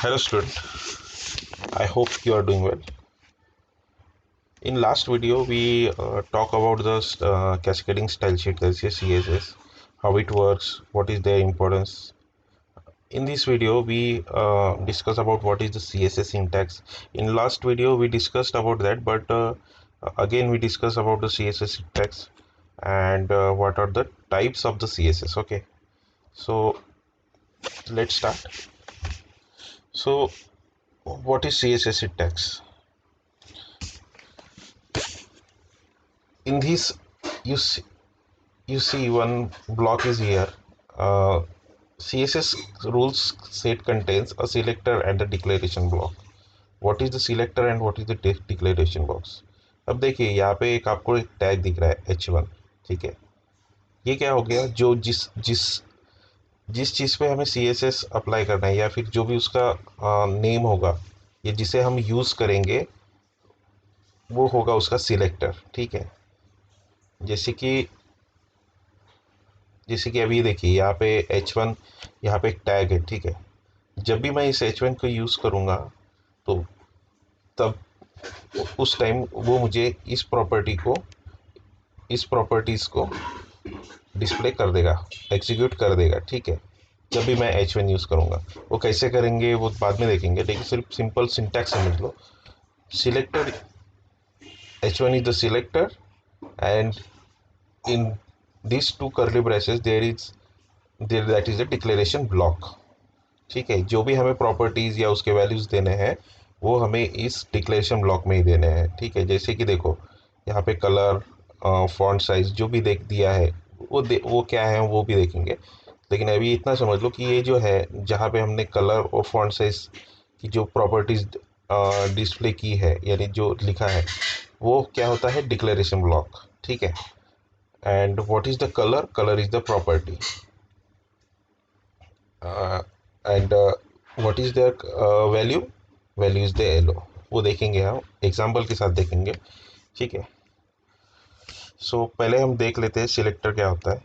Hello student, I hope you are doing well. In last video we talk about the cascading style sheet CSS, how it works, what is their importance. In this video we discuss about what is the CSS syntax. In last video we discussed about that, but again we discuss about the CSS syntax and what are the types of the CSS. Okay, so let's start. So what is CSS syntax? In this you see, you see one block is here. CSS rules set contains a selector and a declaration block. What is the selector and what is the declaration box? अब देखिए यहाँ पे एक आपको एक tag दिख रहा है h1. ठीक है, ये क्या हो गया, जो जिस जिस जिस चीज़ पे हमें CSS अप्लाई करना है या फिर जो भी उसका नेम होगा, ये जिसे हम यूज़ करेंगे वो होगा उसका सिलेक्टर. ठीक है, जैसे कि अभी देखिए यहाँ पे h1, यहाँ पे एक टैग है. ठीक है, जब भी मैं इस h1 को यूज़ करूँगा तो तब उस टाइम वो मुझे इस प्रॉपर्टीज़ को डिस्प्ले कर देगा, एग्जीक्यूट कर देगा. ठीक है, जब भी मैं h1 यूज़ करूँगा. वो कैसे करेंगे वो बाद में देखेंगे, लेकिन सिर्फ सिंपल सिंटैक्स समझ लो. Selector, h1 is the selector and in this two curly braces there that is the declaration block. ठीक है, जो भी हमें प्रॉपर्टीज़ या उसके वैल्यूज़ देने हैं वो हमें इस डिक्लेरेशन ब्लॉक में ही देने हैं. ठीक है, जैसे कि देखो यहाँ पे कलर, फॉन्ट साइज जो भी देख दिया है वो क्या है वो भी देखेंगे. लेकिन अभी इतना समझ लो कि ये जो है जहाँ पे हमने कलर और फॉन्ट साइज की जो प्रॉपर्टीज़ डिस्प्ले की है यानी जो लिखा है वो क्या होता है, डिक्लेरेशन ब्लॉक. ठीक है, and what is the colour, colour is the property and what is the value, value is the yellow. वो देखेंगे, हम एग्जांपल के साथ देखेंगे. ठीक है, सो पहले हम देख लेते हैं सिलेक्टर क्या होता है.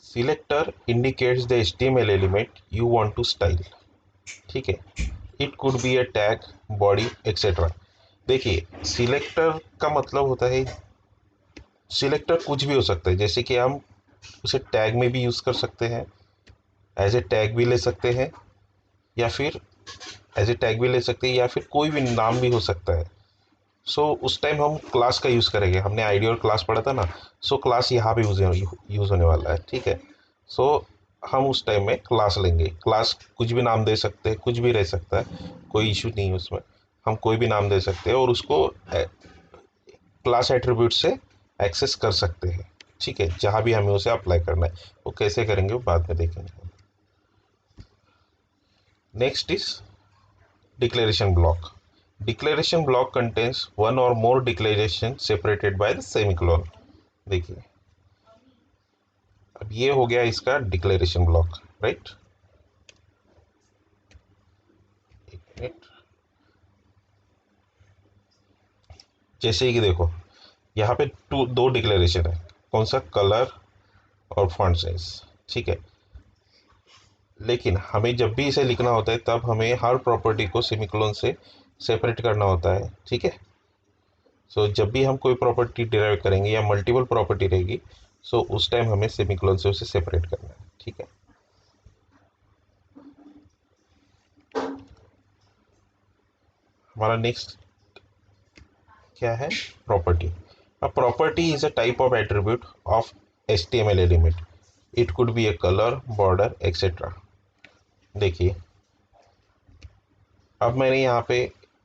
Selector indicates the HTML element you want to style. ठीक है, it could be a tag, body etcetera. देखिए सिलेक्टर का मतलब होता है, सिलेक्टर कुछ भी हो सकता है. जैसे कि हम उसे टैग में भी यूज़ कर सकते हैं, एज ए टैग भी ले सकते हैं, या फिर एज ए टैग भी ले सकते हैं, या फिर कोई भी नाम भी हो सकता है. सो उस टाइम हम क्लास का यूज़ करेंगे. हमने आईडी और क्लास पढ़ा था ना, सो क्लास यहाँ पे यूज़ होने वाला है. ठीक है, सो हम उस टाइम में क्लास लेंगे. क्लास कुछ भी नाम दे सकते हैं, कुछ भी रह सकता है, कोई इशू नहीं है उसमें. हम कोई भी नाम दे सकते हैं और उसको क्लास एट्रीब्यूट से एक्सेस कर सकते हैं. ठीक है, जहाँ भी हमें उसे अप्लाई करना है. वो कैसे करेंगे वो बाद में देखेंगे. Next is declaration block. Declaration block contains one or more declaration separated by the semicolon. देखिए अब ये हो गया इसका डिक्लेरेशन ब्लॉक, राइट. एक मिनट, जैसे कि देखो यहाँ पे दो डिक्लेरेशन है. कौन सा, कलर और फॉन्ट साइज. ठीक है, लेकिन हमें जब भी इसे लिखना होता है तब हमें हर प्रॉपर्टी को सेमिकोलन से सेपरेट करना होता है. ठीक है, सो जब भी हम कोई प्रॉपर्टी डिराइव करेंगे या मल्टीपल प्रॉपर्टी रहेगी, सो उस टाइम हमें सेमिकोलन से उसे सेपरेट करना है. ठीक है, हमारा नेक्स्ट क्या है, property. A property is a type of attribute of HTML element. It could be a color, border, etc. देखिए अब मैंने यहाँ पे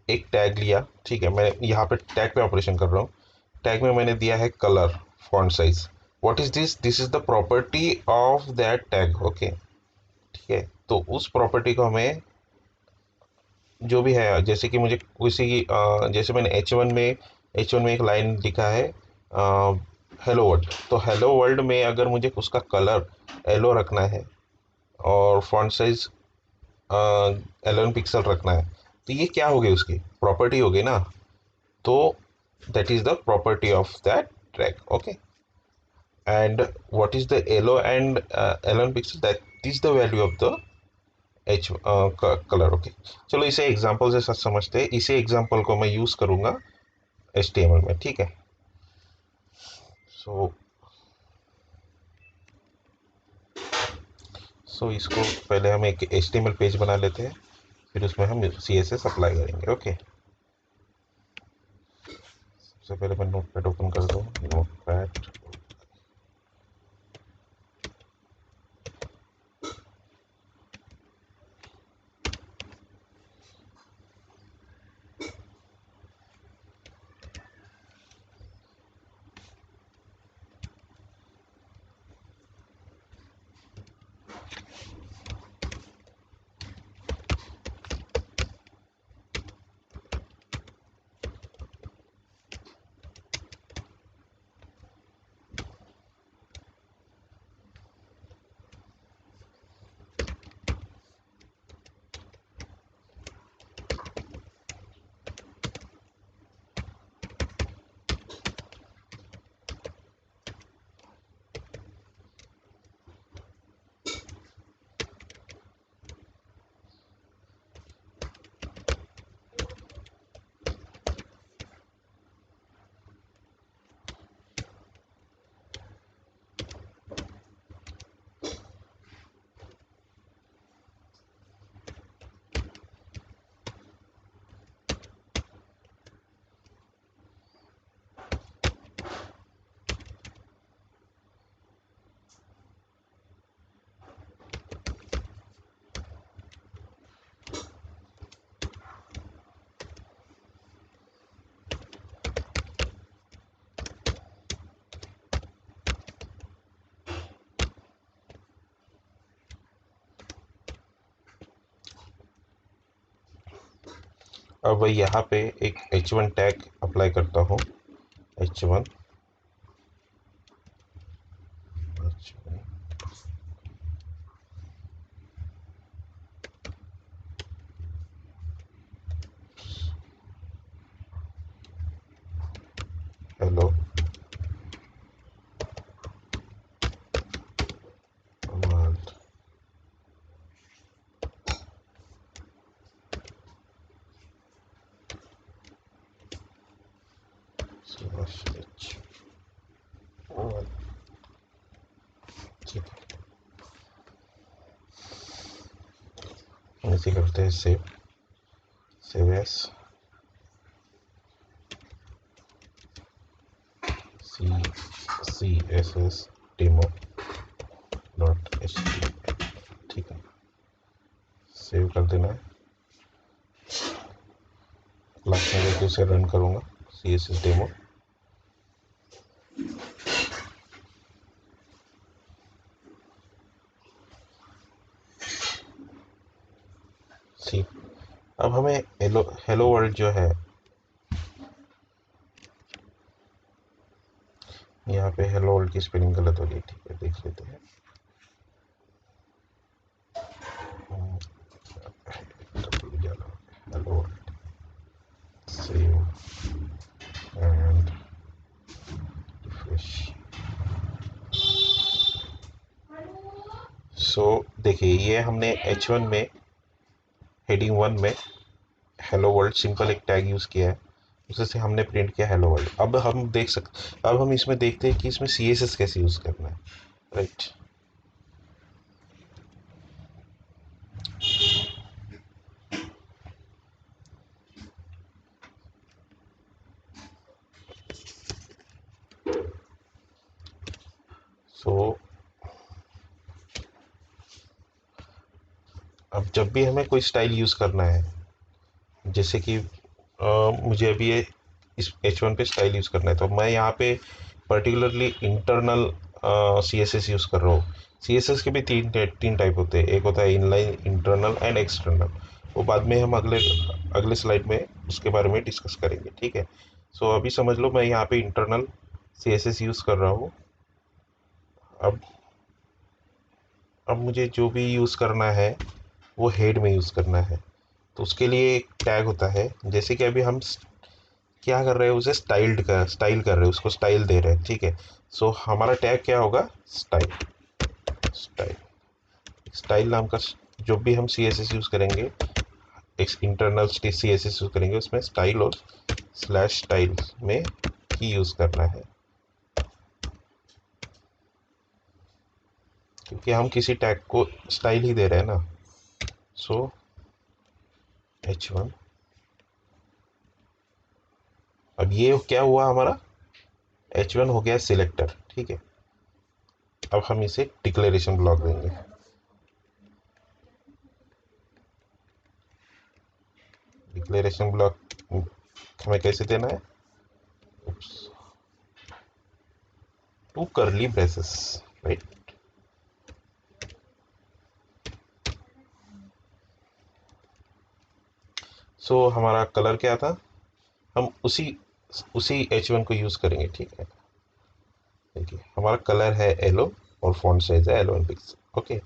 एक टैग लिया. ठीक है, मैं यहाँ पे टैग पे ऑपरेशन कर रहा हूँ. टैग में मैंने दिया है colour, font size. What is this, this is the property of that tag. Okay, ठीक है, तो उस प्रॉपर्टी को हमें जो भी है, जैसे कि मुझे किसी की जैसे मैंने H1 में एक लाइन लिखा है हेलो वर्ल्ड. तो हेलो वर्ल्ड में अगर मुझे उसका कलर येलो रखना है और फॉन्ट साइज 11 पिक्सल रखना है, तो ये क्या हो गई, उसकी प्रॉपर्टी हो गई ना. तो that is the property of that track. Okay, and what is the yellow and 11 pixel, that is the value of the H colour. Okay, चलो इसे एग्जांपल से साथ समझते हैं। इसी एग्जांपल को मैं यूज़ करूँगा HTML में, ठीक है। सो इसको पहले हम एक HTML पेज बना लेते हैं, फिर उसमें हम CSS अप्लाई करेंगे। ओके, सबसे पहले मैं नोटपैड ओपन कर दूँ, नोटपैड। अब वही यहाँ पे एक H1 टैग अप्लाई करता हूँ। H1 हेलो वर्ल्ड H1, ठीक है। हम इसे करते हैं save S CSS demo .html, ठीक है। सेव कर देना है। लास्ट में जाके उसे रन करूँगा, CSS डेमो। सी, अब हमें हेलो हेलो वर्ल्ड जो है, यहाँ पे हेलो वर्ल्ड की स्पेलिंग गलत हो गई, ठीक है, देख लेते हैं। Hello world, save and refresh. देखिए, ये हमने H1 में हेडिंग 1 में हेलो वर्ल्ड सिंपल एक टैग यूज़ किया है, उसे से हमने प्रिंट किया हेलो वर्ल्ड। अब हम इसमें देखते हैं कि इसमें CSS कैसे यूज़ करना है, राइट। सो अब जब भी हमें कोई स्टाइल यूज़ करना है, जैसे कि मुझे अभी ये इस H1 पे स्टाइल यूज़ करना है, तो मैं यहाँ पे पर्टिकुलरली इंटरनल CSS यूज़ कर रहा हूँ। CSS के भी तीन टाइप होते हैं, एक होता है इनलाइन, इंटरनल एंड एक्सटर्नल। वो बाद में हम अगले अगले स्लाइड में उसके बारे में डिस्कस करेंगे, ठीक है। अभी समझ लो, मैं यहाँ पे इंटरनल CSS यूज़ कर रहा हूँ। अब मुझे जो भी यूज़ करना है वो हेड में यूज़ करना है, तो उसके लिए एक टैग होता है। जैसे कि अभी हम क्या कर रहे हैं, उसे स्टाइल कर रहे हैं, उसको स्टाइल दे रहे हैं, ठीक है। हमारा टैग क्या होगा, स्टाइल। स्टाइल स्टाइल नाम का जो भी हम सी एस एस यूज़ करेंगे, एक internal C S S use करेंगे, उसमें स्टाइल और स्लैश स्टाइल में ही यूज़ करना है, क्योंकि हम किसी टैग को स्टाइल ही दे रहे हैं ना। सो H1, अब ये क्या हुआ हमारा, H1 हो गया सिलेक्टर, ठीक है। अब हम इसे डिक्लेरेशन ब्लॉक देंगे। डिक्लेरेशन ब्लॉक हमें कैसे देना है, टू करली ब्रेसेस, राइट। सो हमारा कलर क्या था, हम उसी उसी H1 को यूज करेंगे, ठीक है। देखिए हमारा कलर है येलो और फॉन्ट साइज है 11 पिक्सल, ओके।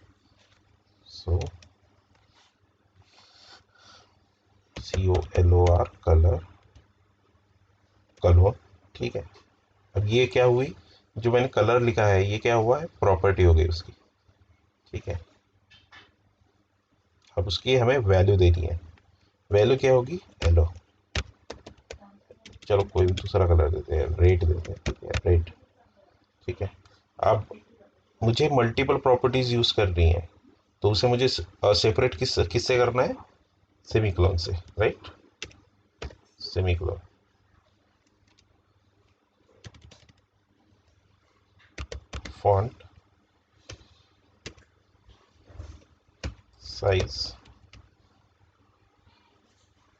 सो COLOR कलर, कलर, ठीक है। अब ये क्या हुई, जो मैंने कलर लिखा है ये क्या हुआ है, प्रॉपर्टी हो गई उसकी, ठीक है। अब उसकी हमें वैल्यू देनी है, वैल्यू क्या होगी, येलो। चलो कोई भी दूसरा कलर देते हैं, रेड देते हैं, ठीक है, रेड, ठीक है। अब मुझे मल्टीपल प्रॉपर्टीज यूज करनी है, तो उसे मुझे सेपरेट किससे करना है, सेमीकोलन से, राइट। सेमीकोलन, फॉन्ट साइज,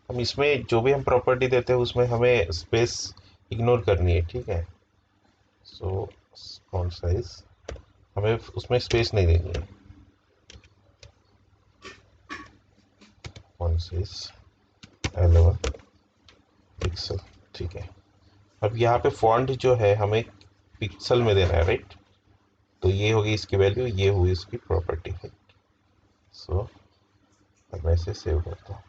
हम इसमें जो भी हम प्रॉपर्टी देते हैं उसमें हमें स्पेस इग्नोर करनी है, ठीक है। सो फॉन्ट साइज, हमें उसमें स्पेस नहीं देनी है, फॉन्ट साइज 11 पिक्सल, ठीक है। अब यहाँ पे फॉन्ट जो है हमें पिक्सल में देना है, राइट। तो ये होगी इसकी वैल्यू, ये हुई इसकी प्रॉपर्टी, राइट। सो अब मैं इसे सेव करता हूँ।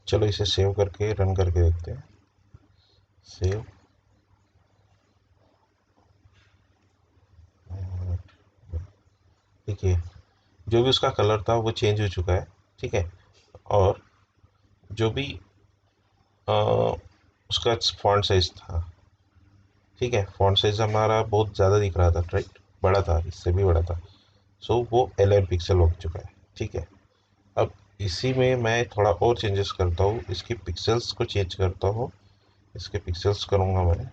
चलो इसे सेव करके रन करके देखते हैं। सेव, देखिए जो भी उसका कलर था वो चेंज हो चुका है, ठीक है। और जो भी अ, उसका फॉन्ट साइज था, ठीक है, फॉन्ट साइज हमारा बहुत ज़्यादा दिख रहा था, राइट, बड़ा था, इससे भी बड़ा था। सो वो 11 पिक्सल हो चुका है, ठीक है। अब इसी में मैं थोड़ा और चेंजेस करता हूँ, इसकी पिक्सल्स को चेंज करता हूँ, इसके पिक्सल्स करूँगा मैं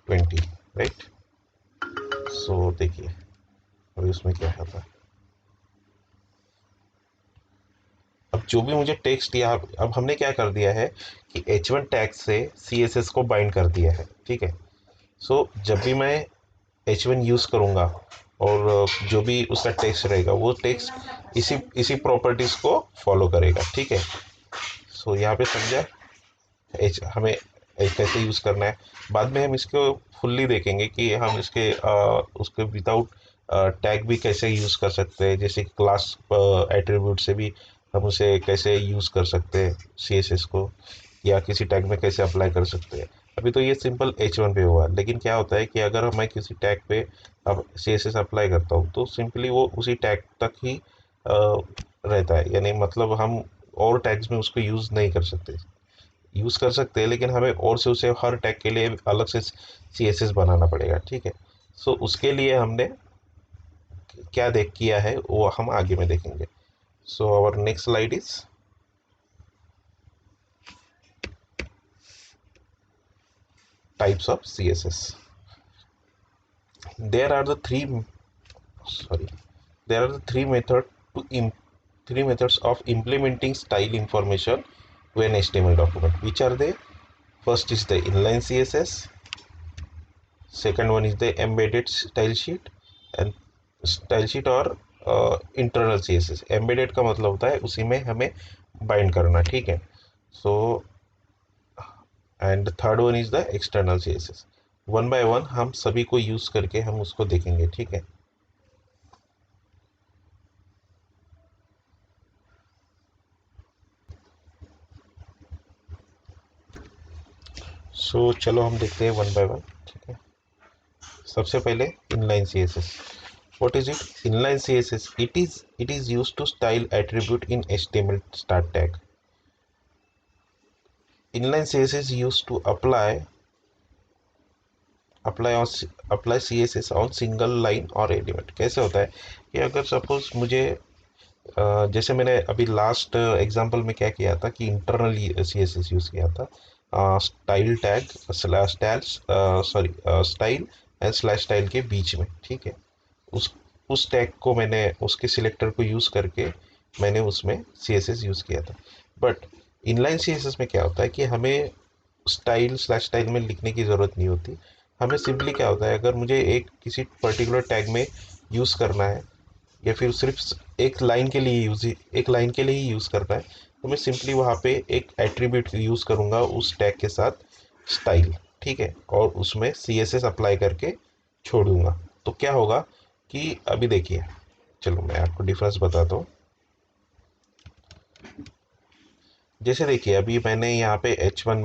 20, राइट। सो देखिए अभी उसमें क्या आता है। अब जो भी मुझे टेक्स्ट या, अब हमने क्या कर दिया है कि H1 टैग से CSS को बाइंड कर दिया है, ठीक है। सो जब भी मैं H1 यूज़ करूँगा और जो भी उसका टेक्स्ट रहेगा वो टेक्स्ट इसी इसी प्रॉपर्टीज़ को फॉलो करेगा, ठीक है। सो यहाँ पे समझा हमें कैसे यूज़ करना है। बाद में हम इसको फुल्ली देखेंगे कि हम इसके उसके विदाउट टैग भी कैसे यूज़ कर सकते हैं, जैसे क्लास एट्रीब्यूट से भी हम उसे कैसे यूज़ कर सकते हैं CSS को, या किसी टैग में कैसे अप्लाई कर सकते हैं। अभी तो ये सिंपल H1 पे हुआ, लेकिन क्या होता है कि अगर मैं किसी टैग पे अब CSS अप्लाई करता हूँ तो सिंपली वो उसी टैग तक ही रहता है, यानी मतलब हम और टैग्स में उसको यूज़ नहीं कर सकते, यूज़ कर सकते हैं लेकिन हमें और से उसे हर टैग के लिए अलग से CSS बनाना पड़ेगा, ठीक है। सो उसके लिए हमने क्या देख किया है वो हम आगे में देखेंगे। So our next slide is types of CSS. There are the sorry there are the three methods of implementing style information to an HTML document. Which are they? First is the inline CSS, second one is the embedded style sheet, and style sheet और internal CSS। Embedded का मतलब होता है उसी में हमें bind करना, ठीक है। So and third one is the external CSS। One by one हम सभी को यूज करके हम उसको देखेंगे, ठीक है। सो चलो हम देखते हैं वन बाय वन, ठीक है। सबसे पहले inline C S S. What is it? Inline CSS. It is used to style attribute in HTML start tag. Inline CSS used to apply CSS on single line और element. कैसे होता है कि अगर सपोज मुझे जैसे मैंने अभी लास्ट एग्जांपल में क्या किया था कि इंटरनल CSS यूज़ किया था style tag style and slash style के बीच में, ठीक है। उस टैग को मैंने उसके सिलेक्टर को यूज़ करके मैंने उसमें CSS यूज़ किया था। बट इनलाइन CSS में क्या होता है कि हमें स्टाइल स्लैश स्टाइल में लिखने की ज़रूरत नहीं होती। हमें सिंपली क्या होता है, अगर मुझे एक किसी पर्टिकुलर टैग में यूज़ करना है या फिर सिर्फ एक लाइन के लिए ही यूज़ करना है, तो मैं सिंपली वहाँ पे एक एट्रीब्यूट यूज़ करूँगा उस टैग के साथ स्टाइल, ठीक है, और उसमें CSS अप्लाई करके छोड़ दूँगा। तो क्या होगा कि अभी देखिए, चलो मैं आपको डिफरेंस बताता हूँ। जैसे देखिए अभी मैंने यहाँ पे H1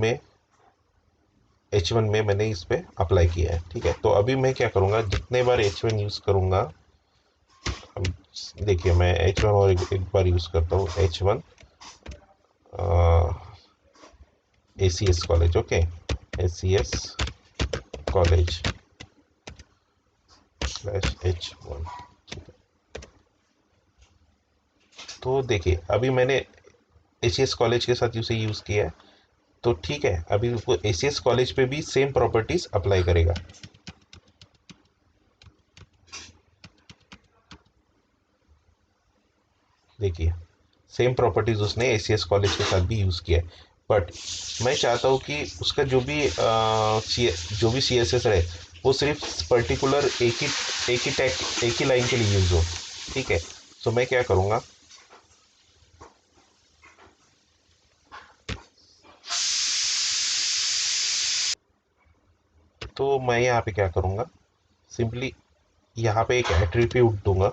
में मैंने इस पर अप्लाई किया है, ठीक है। तो अभी मैं क्या करूँगा, जितने बार H1 यूज़ करूँगा, अब देखिए मैं H1 और एक बार यूज़ करता हूँ, H1 ACS college, okay, ACS college /H1। तो देखिए अभी मैंने ACS कॉलेज के साथ उसे यूज़ किया है, तो ठीक है, अभी वो ACS कॉलेज पे भी सेम प्रॉपर्टीज अप्लाई करेगा। देखिए सेम प्रॉपर्टीज उसने ACS कॉलेज के साथ भी यूज़ किया है। बट मैं चाहता हूँ कि उसका जो भी CSS रहे वो सिर्फ पर्टिकुलर एक ही लाइन के लिए यूज़ हो, ठीक है। तो मैं क्या करूँगा, तो मैं यहाँ पे क्या करूँगा, सिंपली यहाँ पे एक एट्रीब्यूट दूंगा,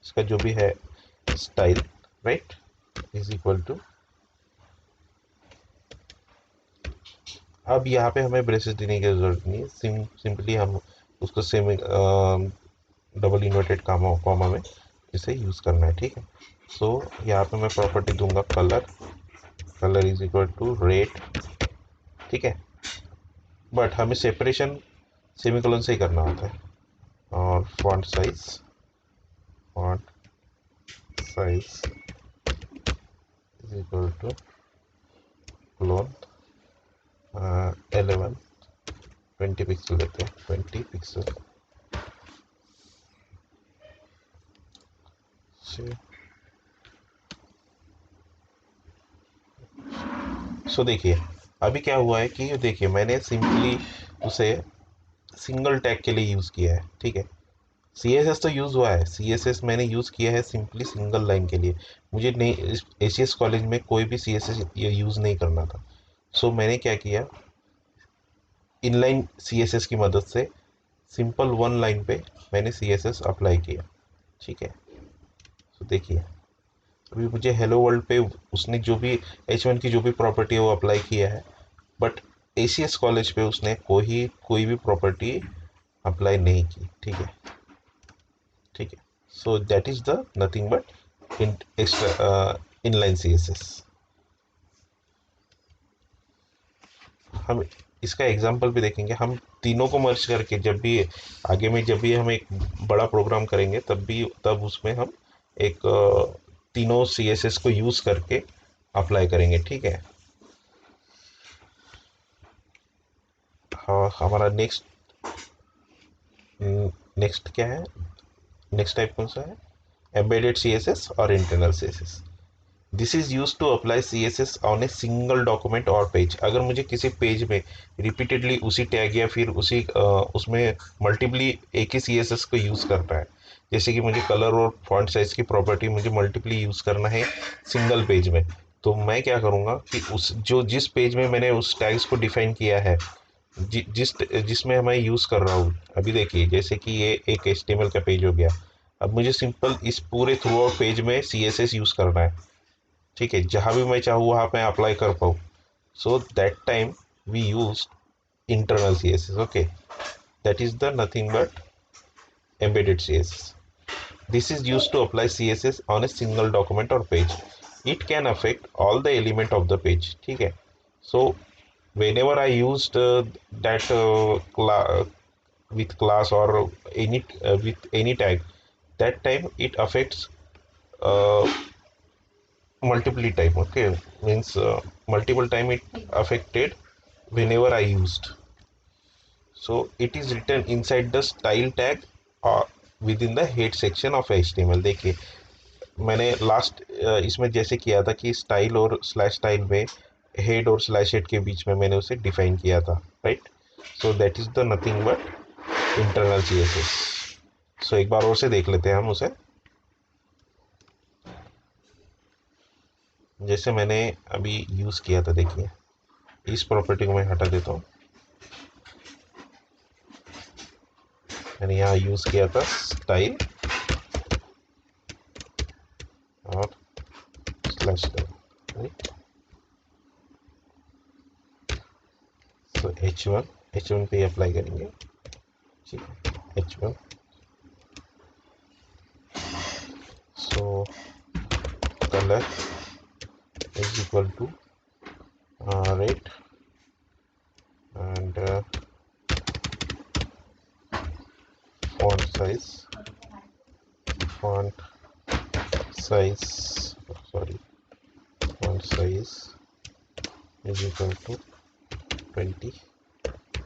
इसका जो भी है style, right, is equal to. अब यहाँ पे हमें ब्रेसेस देने की जरूरत नहीं है, सिंपली हम उसको सेम डबल इन्वर्टेड कॉमा में इसे यूज़ करना है, ठीक है। सो यहाँ पे मैं प्रॉपर्टी दूंगा colour is equal to red, ठीक है। बट हमें सेपरेशन सेमीकोलन से ही करना होता है। और font size is equal to colon 11 20 pixel लेते हैं, 20 पिक्सल से। सो देखिए अभी क्या हुआ है कि देखिए मैंने सिंपली उसे सिंगल टैग के लिए यूज़ किया है, ठीक है। CSS तो यूज़ हुआ है, CSS मैंने यूज़ किया है सिंपली सिंगल लाइन के लिए। मुझे नहीं ACS कॉलेज में कोई भी CSS यूज़ नहीं करना था। सो मैंने क्या किया, इनलाइन CSS की मदद से सिंपल वन लाइन पे मैंने CSS अप्लाई किया, ठीक है। तो देखिए अभी मुझे हेलो वर्ल्ड पे उसने जो भी H1 की जो भी प्रॉपर्टी है वो अप्लाई किया है। बट ACS कॉलेज पे उसने कोई भी प्रॉपर्टी अप्लाई नहीं की, ठीक है, ठीक है। So that is the nothing but inline CSS। हम इसका एग्जांपल भी देखेंगे, हम तीनों को मर्ज करके आगे में जब भी हम एक बड़ा प्रोग्राम करेंगे तब उसमें हम एक तीनों CSS को यूज़ करके अप्लाई करेंगे, ठीक है। हाँ, हमारा नेक्स्ट क्या है, नेक्स्ट टाइप कौन सा है, एम्बेडेड CSS और internal CSS। This is use to apply CSS on a single document और पेज। अगर मुझे किसी पेज में रिपीटेडली उसी टैग या फिर उसमें मल्टीपली एक ही CSS को यूज़ करना है, जैसे कि मुझे कलर और फॉन्ट साइज की प्रॉपर्टी मुझे मल्टीपली यूज़ करना है सिंगल पेज में, तो मैं क्या करूँगा कि जिस पेज में मैंने उस टैग्स को डिफाइन किया है, जिसमें मैं यूज़ कर रहा हूँ, अभी देखिए जैसे कि ये एक HTML का पेज हो गया। अब मुझे सिंपल इस पूरे थ्रू आउट पेज में CSS यूज़ करना है, ठीक है, जहाँ भी मैं चाहूँ वहाँ पे अप्लाई कर पाऊँ। So that time we use internal CSS. Okay, that is the nothing but embedded CSS. This is used to apply CSS on a single document or page. It can affect all the element of the page. ठीक है. So whenever I used that with class or any with any tag, that time it affects uh, multiple time. Okay, means multiple time it affected whenever I used. So it is written inside the style tag or within the head section of HTML. देखिए मैंने last इसमें जैसे किया था कि style और slash style में head और स्लैश हेड के बीच में मैंने उसे डिफाइन किया था, right. So that is the nothing but internal CSS. सो एक बार और से देख लेते हैं हम उसे. जैसे मैंने अभी यूज़ किया था, देखिए इस प्रॉपर्टी को मैं हटा देता हूँ. मैंने यहाँ यूज़ किया था स्टाइल और स्लैश स्टाइल, राइट. तो H1 पे अप्लाई करेंगे. ठीक है, H1. So colour is equal to red and font size font size sorry font size is equal to 20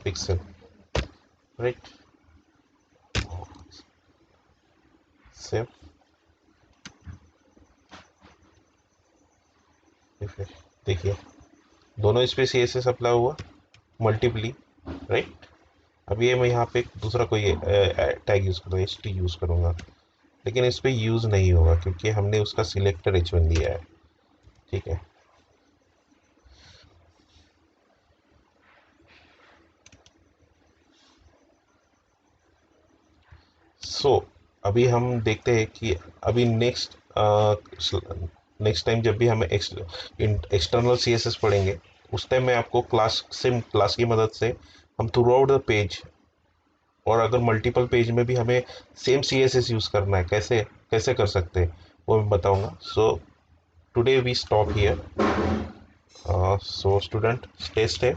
pixel, right. Save. देखिए दोनों इस पे CSS अप्लाई हुआ मल्टीपली, राइट. अब ये मैं यहाँ पे दूसरा कोई टैग यूज़ करूँगा, HT यूज़ करूँगा, लेकिन इस पे यूज़ नहीं होगा क्योंकि हमने उसका सिलेक्टर H1 दिया है. ठीक है. सो अभी हम देखते हैं कि अभी नेक्स्ट टाइम जब भी हम एक्सटर्नल CSS पढ़ेंगे, उस टाइम मैं आपको क्लास की मदद से हम थ्रू आउट द पेज और अगर मल्टीपल पेज में भी हमें सेम CSS यूज़ करना है, कैसे कैसे कर सकते हैं वो मैं बताऊंगा. So today we stop here. So student, stay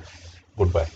good bye.